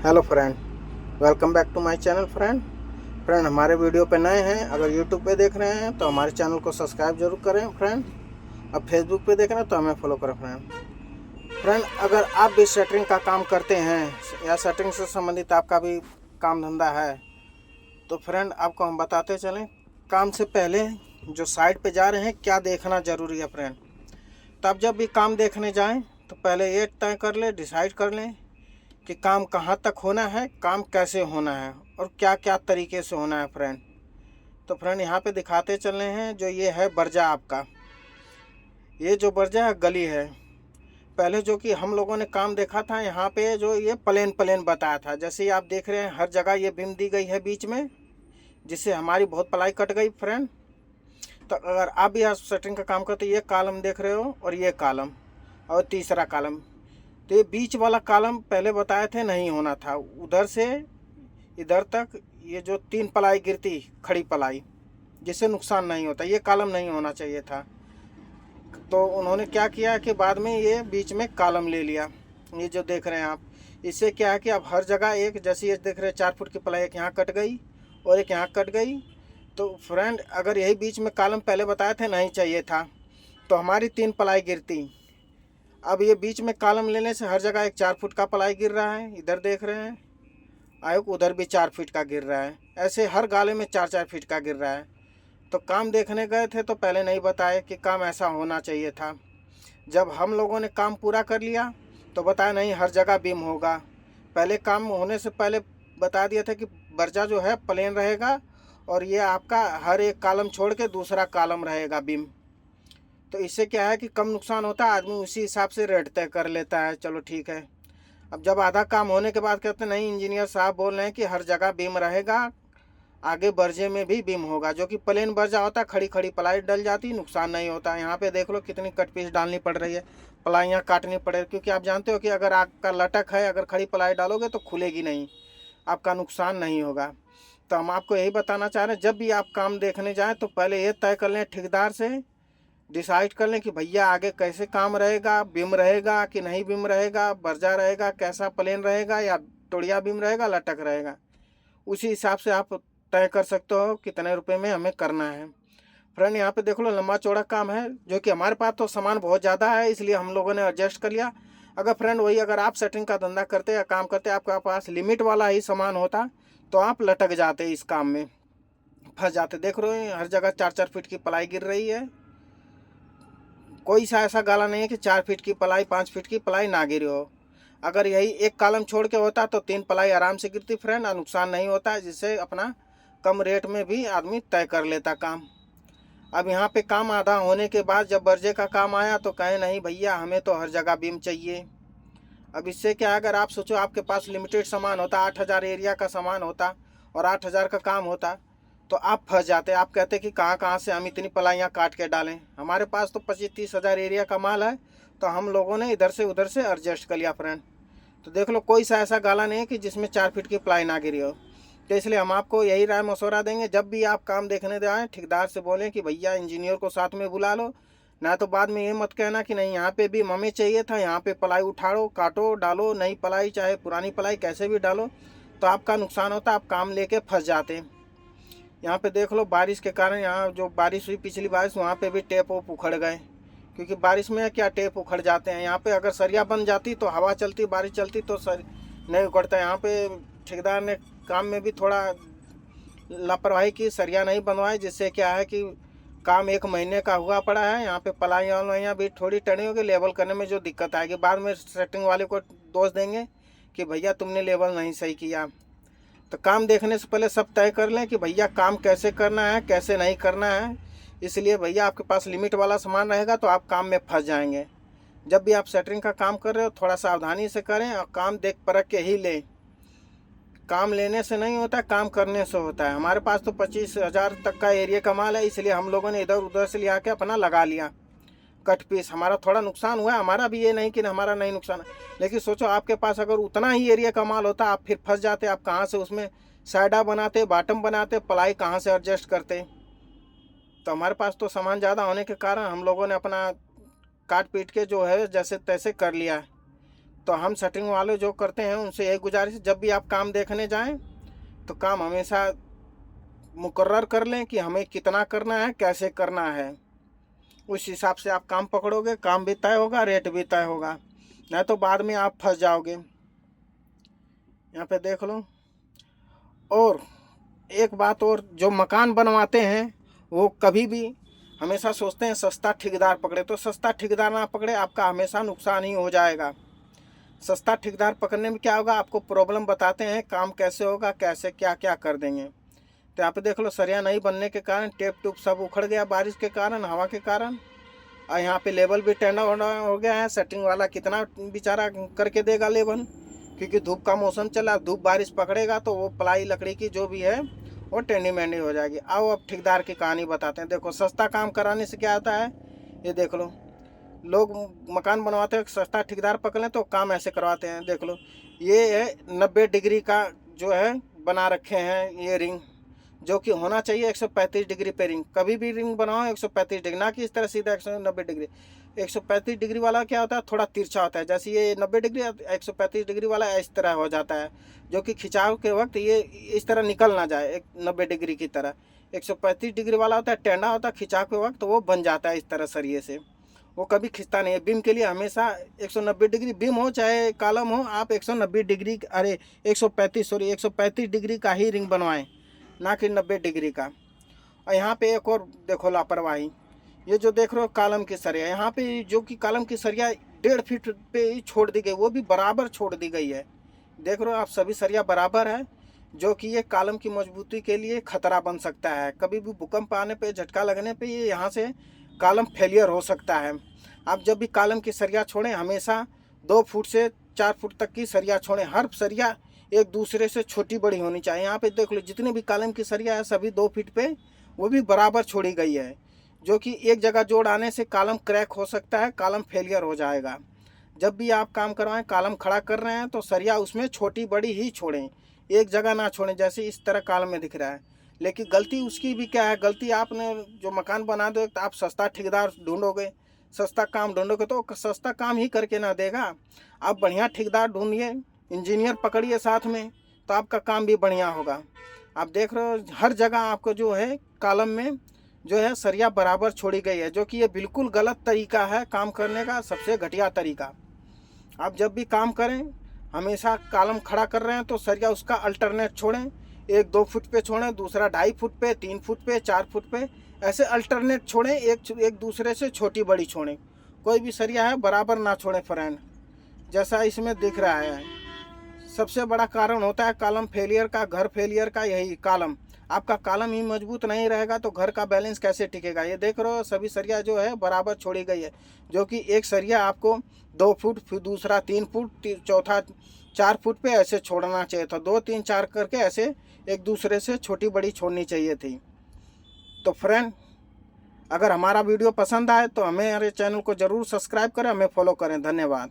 Hello friend, welcome back to my channel friend हमारे वीडियो पे नए हैं। अगर यूट्यूब पे देख रहे हैं तो हमारे चैनल को सब्सक्राइब जरूर करें फ्रेंड। अब फेसबुक पे देख रहे हैं तो हमें फॉलो करें फ्रेंड। अगर आप भी शटरिंग का काम करते हैं या शटरिंग से संबंधित आपका भी काम धंधा है तो फ्रेंड आपको हम बताते चलें। काम से पहले जो साइट पे जा रहे हैं क्या देखना ज़रूरी है फ्रेंड। तो आप जब भी काम देखने जाएँ तो पहले ये तय कर लें, डिसाइड कर लें कि काम कहाँ तक होना है, काम कैसे होना है और क्या क्या तरीके से होना है फ्रेंड। तो फ्रेंड यहाँ पे दिखाते चल रहे हैं। जो ये है बर्जा आपका, ये जो बर्जा है गली है। पहले जो कि हम लोगों ने काम देखा था यहाँ पे जो ये प्लेन प्लेन बताया था, जैसे आप देख रहे हैं हर जगह ये बीम दी गई है बीच में, जिससे हमारी बहुत पलाई कट गई फ्रेंड। तो अगर आप भी आज सेटिंग का काम करते, ये कॉलम देख रहे हो और ये कॉलम और तीसरा कॉलम, तो ये बीच वाला कॉलम पहले बताए थे नहीं होना था। उधर से इधर तक ये जो 3 पलाई गिरती खड़ी पलाई, जिससे नुकसान नहीं होता, ये कॉलम नहीं होना चाहिए था। तो उन्होंने क्या किया कि बाद में ये बीच में कॉलम ले लिया। ये जो देख रहे हैं आप, इससे क्या है कि अब हर जगह एक जैसे ये देख रहे हैं 4 फुट की पलाई, एक यहाँ कट गई और एक यहाँ कट गई। तो फ्रेंड अगर यही बीच में कॉलम पहले बताए थे नहीं चाहिए था तो हमारी 3 पलाई गिरती। अब ये बीच में कॉलम लेने से हर जगह एक 4 फुट का पलाई गिर रहा है, इधर देख रहे हैं आयोग उधर भी 4 फीट का गिर रहा है, ऐसे हर गाले में 4-4 फीट का गिर रहा है। तो काम देखने गए थे तो पहले नहीं बताए कि काम ऐसा होना चाहिए था। जब हम लोगों ने काम पूरा कर लिया तो बताया नहीं हर जगह बीम होगा। पहले काम होने से पहले बता दिया था कि बर्जा जो है प्लेन रहेगा और ये आपका हर एक कॉलम छोड़ के दूसरा कॉलम रहेगा बीम। तो इससे क्या है कि कम नुकसान होता है, आदमी उसी हिसाब से रेट तय कर लेता है, चलो ठीक है। अब जब आधा काम होने के बाद कहते नहीं इंजीनियर साहब बोल रहे हैं कि हर जगह बीम रहेगा, आगे बर्जे में भी बीम होगा। जो कि प्लेन बर्जा होता, खड़ी खड़ी पलाई डल जाती, नुकसान नहीं होता। यहाँ पे देख लो कितनी कट पीस डालनी पड़ रही है, पलाइयाँ काटनी पड़ रही है, क्योंकि आप जानते हो कि अगर आपका लटक है, अगर खड़ी पलाई डालोगे तो खुलेगी नहीं, आपका नुकसान नहीं होगा। तो हम आपको यही बताना चाह रहे हैं, जब भी आप काम देखने जाएँ तो पहले ये तय कर लें, ठेकेदार से डिसाइड कर लें कि भैया आगे कैसे काम रहेगा, बीम रहेगा कि नहीं बीम रहेगा, बर्जा रहेगा, कैसा प्लेन रहेगा या टोड़िया बीम रहेगा, लटक रहेगा। उसी हिसाब से आप तय कर सकते हो कितने रुपए में हमें करना है। फ्रेंड यहाँ पे देख लो लंबा चौड़ा काम है, जो कि हमारे पास तो सामान बहुत ज़्यादा है इसलिए हम लोगों ने एडजस्ट कर लिया। अगर फ्रेंड वही अगर आप सेटिंग का धंधा करते या काम करते, आपके पास लिमिट वाला ही सामान होता तो आप लटक जाते, इस काम में फंस जाते। देख रहे हो हर जगह 4-4 फीट की पलाई गिर रही है, कोई सा ऐसा गाला नहीं है कि 4 फीट की पलाई 5 फीट की पलाई ना गिरी हो। अगर यही एक कॉलम छोड़ के होता तो 3 पलाई आराम से गिरती फ्रेंड, और नुकसान नहीं होता, जिससे अपना कम रेट में भी आदमी तय कर लेता काम। अब यहाँ पे काम आधा होने के बाद जब बर्जे का काम आया तो कहे नहीं भैया हमें तो हर जगह बीम चाहिए। अब इससे क्या है, अगर आप सोचो आपके पास लिमिटेड सामान होता, 8,000 एरिया का सामान होता और 8,000 का काम होता, तो आप फंस जाते। आप कहते कि कहाँ कहाँ से हम इतनी पलाइयाँ काट के डालें। हमारे पास तो 25-30 हज़ार एरिया का माल है, तो हम लोगों ने इधर से उधर से एडजस्ट कर लिया फ्रेंड। तो देख लो कोई सा ऐसा गाला नहीं है कि जिसमें 4 फीट की पलाई ना गिरी हो। तो इसलिए हम आपको यही राय मशवरा देंगे, जब भी आप काम देखने जाएँ ठेकेदार से बोलें कि भैया इंजीनियर को साथ में बुला लो, ना तो बाद में ये मत कहना कि नहीं यहाँ पे भी हमें चाहिए था, यहाँ पे पलाई उठाड़ो, काटो, डालो नई पलाई चाहे पुरानी पलाई कैसे भी डालो, तो आपका नुकसान होता, आप काम लेके फंस जाते। यहाँ पे देख लो बारिश के कारण, यहाँ जो बारिश हुई पिछली बारिश, वहाँ पे भी टेप वोप उखड़ गए, क्योंकि बारिश में क्या टेप उखड़ जाते हैं। यहाँ पे अगर सरिया बन जाती तो हवा चलती बारिश चलती तो सर नहीं उखड़ता। यहाँ पे ठेकेदार ने काम में भी थोड़ा लापरवाही की, सरिया नहीं बनवाए, जिससे क्या है कि काम 1 महीने का हुआ पड़ा है। यहाँ पे पलाइयाँ वलाइयाँ भी थोड़ी टनी होगी, लेवल करने में जो दिक्कत आएगी, बाद में सेटिंग वाले को दोष देंगे कि भैया तुमने लेवल नहीं सही किया। तो काम देखने से पहले सब तय कर लें कि भैया काम कैसे करना है कैसे नहीं करना है। इसलिए भैया आपके पास लिमिट वाला सामान रहेगा तो आप काम में फंस जाएंगे। जब भी आप सेटरिंग का काम कर रहे हो थोड़ा सावधानी से करें और काम देख परख के ही लें। काम लेने से नहीं होता, काम करने से होता है। हमारे पास तो 25,000 तक का एरिया का माल है, इसलिए हम लोगों ने इधर उधर से लिया के अपना लगा लिया कट पीस। हमारा थोड़ा नुकसान हुआ है, हमारा भी ये नहीं कि हमारा नहीं नुकसान है, लेकिन सोचो आपके पास अगर उतना ही एरिया का माल होता आप फिर फंस जाते। आप कहाँ से उसमें साइडा बनाते, बॉटम बनाते, पलाई कहाँ से एडजस्ट करते। तो हमारे पास तो सामान ज़्यादा होने के कारण हम लोगों ने अपना काट पीट के जो है जैसे तैसे कर लिया है। तो हम सेटिंग वाले जो करते हैं उनसे यही गुजारिश, जब भी आप काम देखने जाएं तो काम हमेशा मुकर्रर कर लें कि हमें कितना करना है, कैसे करना है। उस हिसाब से आप काम पकड़ोगे, काम भी तय होगा, रेट भी तय होगा, नहीं तो बाद में आप फंस जाओगे। यहाँ पे देख लो। और एक बात और, जो मकान बनवाते हैं वो कभी भी हमेशा सोचते हैं सस्ता ठेकेदार पकड़े, तो सस्ता ठेकेदार ना पकड़े, आपका हमेशा नुकसान ही हो जाएगा। सस्ता ठेकेदार पकड़ने में क्या होगा, आपको प्रॉब्लम बताते हैं काम कैसे होगा, कैसे क्या क्या कर देंगे। तो यहाँ पे देख लो, सरिया नहीं बनने के कारण टेप टूप सब उखड़ गया, बारिश के कारण, हवा के कारण। और यहाँ पे लेवल भी टेढ़ा हो गया है। सेटिंग वाला कितना बेचारा करके देगा लेवल, क्योंकि धूप का मौसम चला, धूप बारिश पकड़ेगा तो वो प्लाई लकड़ी की जो भी है वो टेढ़ी मेढ़ी हो जाएगी। आओ अब ठेकेदार की कहानी बताते हैं। देखो, सस्ता काम कराने से क्या आता है, ये देख लो। लोग मकान बनवाते हैं, सस्ता ठेकेदार पकड़ लें तो काम ऐसे करवाते हैं। देख लो, ये है 90 डिग्री का जो है बना रखे हैं ये रिंग, जो कि होना चाहिए 135 डिग्री पे रिंग। कभी भी रिंग बनाओ 135 डिग्री, ना कि इस तरह सीधा 190 डिग्री। 135 डिग्री वाला क्या होता है, थोड़ा तिरछा होता है। जैसे ये 90 डिग्री, 135 डिग्री वाला इस तरह हो जाता है, जो कि खिंचाव के वक्त ये इस तरह निकल ना जाए 90 डिग्री की तरह। 135 डिग्री वाला होता है, टेढ़ा होता है, खिंचाव के वक्त तो वो बन जाता है इस तरह सरिये से, वो कभी खिंचता नहीं है। बीम के लिए हमेशा 190 डिग्री बीम हो चाहे कॉलम हो, आप 190 डिग्री, अरे 135 डिग्री का ही रिंग बनवाएं, ना कि 90 डिग्री का। और यहाँ पे एक और देखो लापरवाही, ये जो देख रहे हो कॉलम की सरिया, यहाँ पे जो कि कॉलम की सरिया 1.5 फीट पे ही छोड़ दी गई, वो भी बराबर छोड़ दी गई है। देख रहे हो आप, सभी सरिया बराबर है, जो कि ये कॉलम की मजबूती के लिए खतरा बन सकता है। कभी भी भूकंप आने पे, झटका लगने पे ये यहाँ से कॉलम फेलियर हो सकता है। आप जब भी कॉलम की सरिया छोड़ें, हमेशा 2 फुट से 4 फुट तक की सरिया छोड़ें। हर सरिया एक दूसरे से छोटी बड़ी होनी चाहिए। यहाँ पे देख लो, जितने भी कॉलम की सरिया है सभी 2 फीट पे वो भी बराबर छोड़ी गई है, जो कि एक जगह जोड़ आने से कॉलम क्रैक हो सकता है, कॉलम फेलियर हो जाएगा। जब भी आप काम करवाएं, कॉलम खड़ा कर रहे हैं तो सरिया उसमें छोटी बड़ी ही छोड़ें, एक जगह ना छोड़ें, जैसे इस तरह कॉलम में दिख रहा है। लेकिन गलती उसकी भी क्या है, गलती आपने जो मकान बना दो, तो आप सस्ता ठेकेदार ढूंढोगे, सस्ता काम ढूंढोगे तो सस्ता काम ही करके ना देगा। आप बढ़िया ठेकेदार ढूंढिए, इंजीनियर पकड़िए साथ में, तो आपका काम भी बढ़िया होगा। आप देख रहे हो हर जगह आपको जो है कॉलम में जो है सरिया बराबर छोड़ी गई है, जो कि ये बिल्कुल गलत तरीका है काम करने का, सबसे घटिया तरीका। आप जब भी काम करें, हमेशा कॉलम खड़ा कर रहे हैं तो सरिया उसका अल्टरनेट छोड़ें, एक 2 फुट पे छोड़ें, दूसरा 2.5 फुट पे, 3 फुट पे, 4 फुट पे, ऐसे अल्टरनेट छोड़ें, एक दूसरे से छोटी बड़ी छोड़ें। कोई भी सरिया है बराबर ना छोड़ें फ्रेंड, जैसा इसमें दिख रहा है। सबसे बड़ा कारण होता है कॉलम फेलियर का, घर फेलियर का, यही कॉलम। आपका कॉलम ही मजबूत नहीं रहेगा तो घर का बैलेंस कैसे टिकेगा। ये देख रहे हो सभी सरिया जो है बराबर छोड़ी गई है, जो कि एक सरिया आपको 2 फुट, फिर दूसरा 3 फुट, चौथा 4 फुट पे ऐसे छोड़ना चाहिए था। 2, 3, 4 करके ऐसे एक दूसरे से छोटी बड़ी छोड़नी चाहिए थी। तो फ्रेंड, अगर हमारा वीडियो पसंद आए तो हमारे चैनल को ज़रूर सब्सक्राइब करें, हमें फॉलो करें। धन्यवाद।